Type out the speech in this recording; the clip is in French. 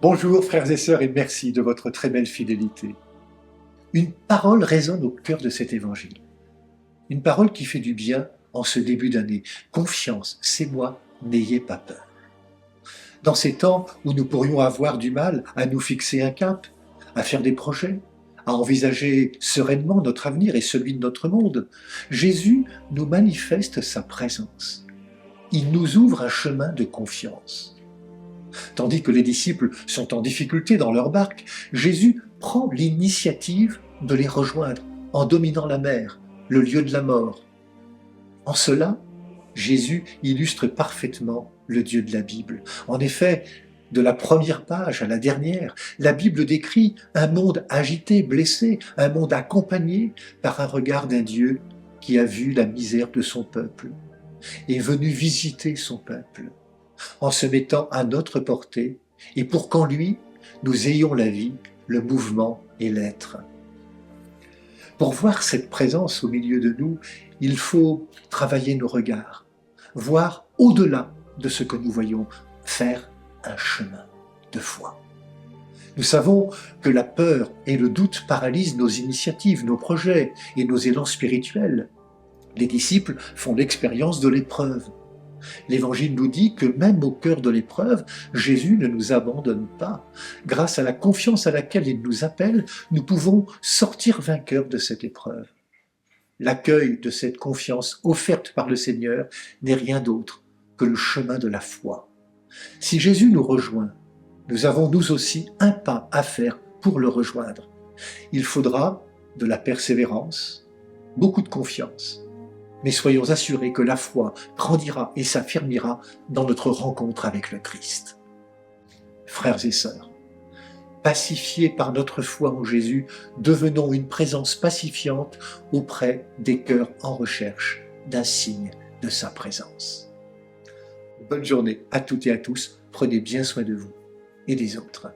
Bonjour frères et sœurs et merci de votre très belle fidélité. Une parole résonne au cœur de cet évangile. Une parole qui fait du bien en ce début d'année. Confiance, c'est moi, n'ayez pas peur. Dans ces temps où nous pourrions avoir du mal à nous fixer un cap, à faire des projets, à envisager sereinement notre avenir et celui de notre monde, Jésus nous manifeste sa présence. Il nous ouvre un chemin de confiance. Tandis que les disciples sont en difficulté dans leur barque, Jésus prend l'initiative de les rejoindre en dominant la mer, le lieu de la mort. En cela, Jésus illustre parfaitement le Dieu de la Bible. En effet, de la première page à la dernière, la Bible décrit un monde agité, blessé, un monde accompagné par un regard d'un Dieu qui a vu la misère de son peuple, est venu visiter son peuple en se mettant à notre portée, et pour qu'en lui, nous ayons la vie, le mouvement et l'être. Pour voir cette présence au milieu de nous, il faut travailler nos regards, voir au-delà de ce que nous voyons, faire un chemin de foi. Nous savons que la peur et le doute paralysent nos initiatives, nos projets et nos élans spirituels. Les disciples font l'expérience de l'épreuve. L'Évangile nous dit que même au cœur de l'épreuve, Jésus ne nous abandonne pas. Grâce à la confiance à laquelle il nous appelle, nous pouvons sortir vainqueurs de cette épreuve. L'accueil de cette confiance offerte par le Seigneur n'est rien d'autre que le chemin de la foi. Si Jésus nous rejoint, nous avons nous aussi un pas à faire pour le rejoindre. Il faudra de la persévérance, beaucoup de confiance. Mais soyons assurés que la foi grandira et s'affirmera dans notre rencontre avec le Christ. Frères et sœurs, pacifiés par notre foi en Jésus, devenons une présence pacifiante auprès des cœurs en recherche d'un signe de sa présence. Bonne journée à toutes et à tous, prenez bien soin de vous et des autres.